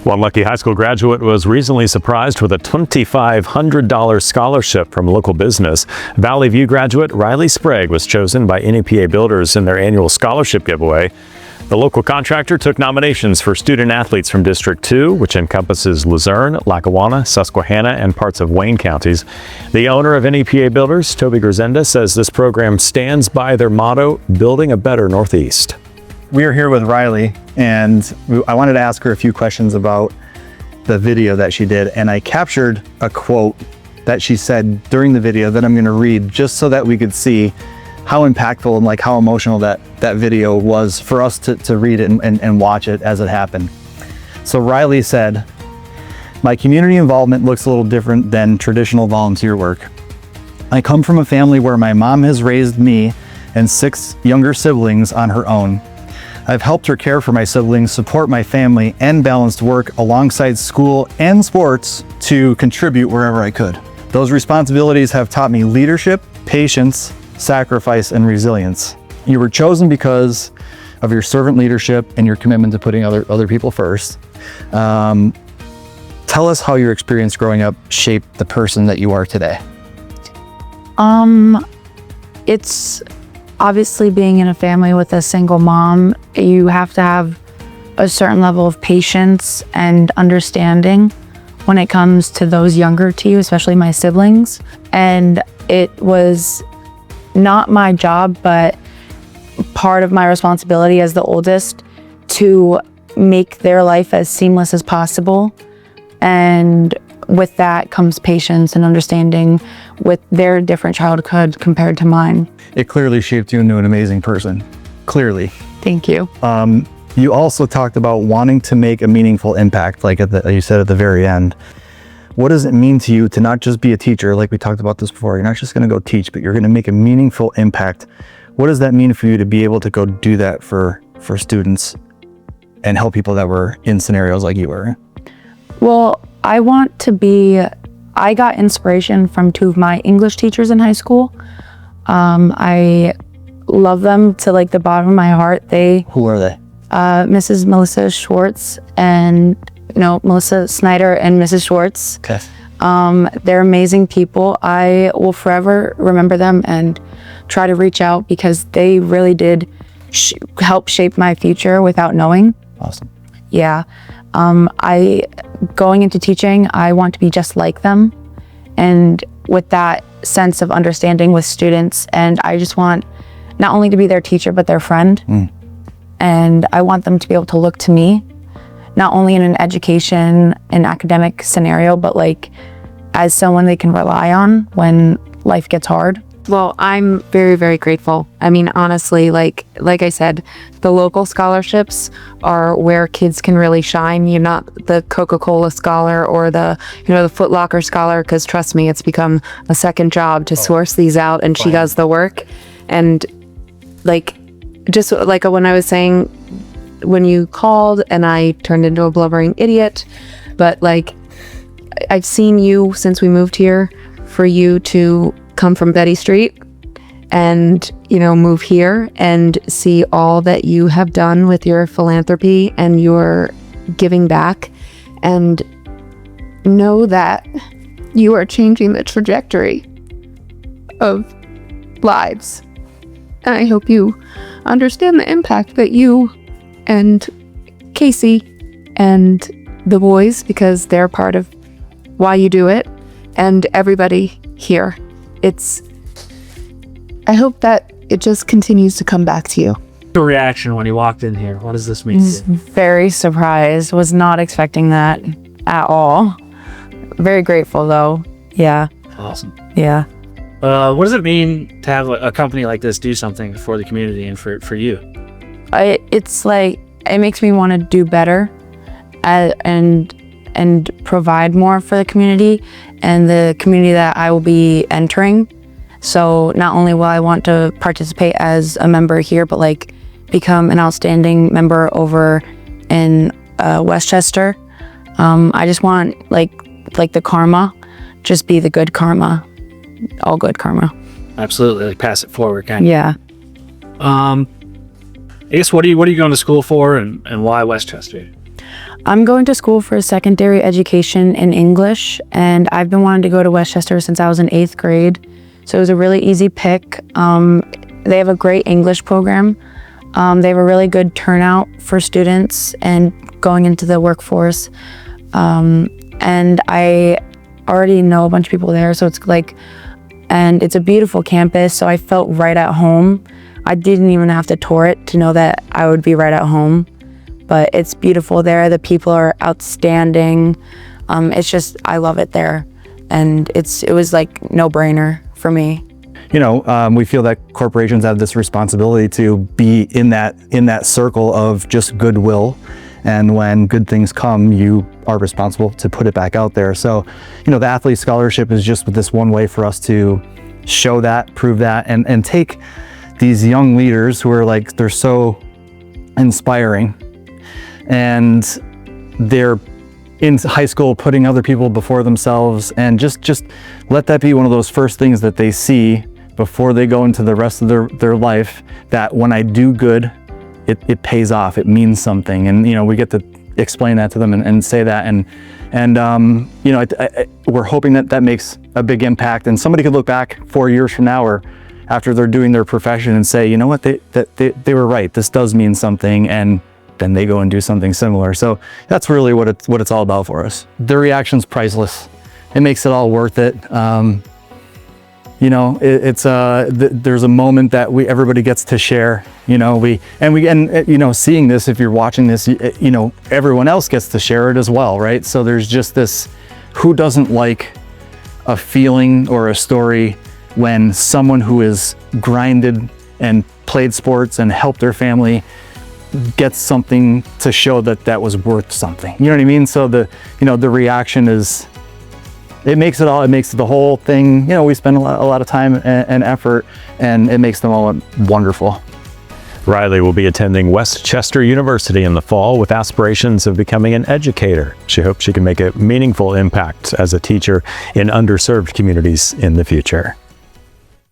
One lucky high school graduate was recently surprised with a $2,500 scholarship from a local business. Valley View graduate Riley Sprague was chosen by NEPA Builders in their annual scholarship giveaway. The local contractor took nominations for student athletes from District 2, which encompasses Luzerne, Lackawanna, Susquehanna, and parts of Wayne counties. The owner of NEPA Builders, Toby Grisenda, says this program stands by their motto, building a better Northeast. We are here with Riley, and I wanted to ask her a few questions about the video that she did, and I captured a quote that she said during the video that I'm going to read just so that we could see how impactful and like how emotional that video was for us to read it and watch it as it happened. So Riley said, "My community involvement looks a little different than traditional volunteer work. I come from a family where my mom has raised me and 6 younger siblings on her own. I've helped her care for my siblings, support my family, and balanced work alongside school and sports to contribute wherever I could. Those responsibilities have taught me leadership, patience, sacrifice, and resilience. You were chosen because of your servant leadership and your commitment to putting other people first. Tell us how your experience growing up shaped the person that you are today." It's obviously being in a family with a single mom, you have to have a certain level of patience and understanding when it comes to those younger to you, especially my siblings. And it was not my job, but part of my responsibility as the oldest to make their life as seamless as possible. And with that comes patience and understanding with their different childhood compared to mine. It clearly shaped you into an amazing person. Clearly. Thank you. You also talked about wanting to make a meaningful impact, like you said at the very end. What does it mean to you to not just be a teacher, like we talked about this before? You're not just going to go teach, but you're going to make a meaningful impact. What does that mean for you to be able to go do that for students and help people that were in scenarios like you were? Well, I got inspiration from 2 of my English teachers in high school. I love them to like the bottom of my heart. Who are they? Mrs. Melissa Schwartz and Melissa Snyder and Mrs. Schwartz. Okay. They're amazing people. I will forever remember them and try to reach out because they really did help shape my future without knowing. Awesome. Yeah. Going into teaching, I want to be just like them. And with that sense of understanding with students, and I just want not only to be their teacher, but their friend. And I want them to be able to look to me, not only in an education and academic scenario, but like as someone they can rely on when life gets hard. Well, I'm very, very grateful. I mean, honestly, like I said, the local scholarships are where kids can really shine. You're not the Coca-Cola scholar or the Foot Locker scholar, because trust me, it's become a second job to source these out, and she does the work. And just like when I was saying, when you called and I turned into a blubbering idiot, but like I've seen you since we moved here, for you to come from Betty Street and move here and see all that you have done with your philanthropy and your giving back, and know that you are changing the trajectory of lives. And I hope you understand the impact that you and Casey and the boys, because they're part of why you do it, and everybody here. I hope that it just continues to come back to you. Your reaction when you walked in here, what does this mean to you? Very surprised. Was not expecting that at all. Very grateful though. Yeah. Awesome. Yeah. What does it mean to have a company like this do something for the community and for you? It's like, it makes me want to do better and provide more for the community and the community that I will be entering. So not only will I want to participate as a member here, but like become an outstanding member over in Westchester. I just want like the karma, just be the good karma, all good karma. Absolutely, like pass it forward, kind of. Yeah. I guess what are you going to school for, and why Westchester? I'm going to school for secondary education in English, and I've been wanting to go to Westchester since I was in 8th grade. So it was a really easy pick. They have a great English program. They have a really good turnout for students and going into the workforce. And I already know a bunch of people there, so it's like, and it's a beautiful campus, so I felt right at home. I didn't even have to tour it to know that I would be right at home, but it's beautiful there. The people are outstanding. It's just, I love it there. And it was like no-brainer for me. You know, we feel that corporations have this responsibility to be in that circle of just goodwill. And when good things come, you are responsible to put it back out there. So, you know, the athlete scholarship is just this one way for us to show that, prove that, and take these young leaders who are like, they're so inspiring, and they're in high school putting other people before themselves, and just let that be one of those first things that they see before they go into the rest of their life, that when I do good, it pays off, it means something. And, you know, we get to explain that to them and say that. And you know, we're hoping that makes a big impact. And somebody could look back 4 years from now or after they're doing their profession and say, you know what, they were right. This does mean something. And then they go and do something similar. So that's really what it's all about for us. The reaction's priceless. It makes it all worth it. You know, there's a moment that everybody gets to share. You know, and you know, seeing this, if you're watching this, you know, everyone else gets to share it as well, right? So there's just this, who doesn't like a feeling or a story when someone who is grinded and played sports and helped their family gets something to show that was worth something. You know what I mean? So the reaction is, it makes the whole thing, you know, we spend a lot of time and effort, and it makes them all wonderful. Riley will be attending Westchester University in the fall with aspirations of becoming an educator. She hopes she can make a meaningful impact as a teacher in underserved communities in the future.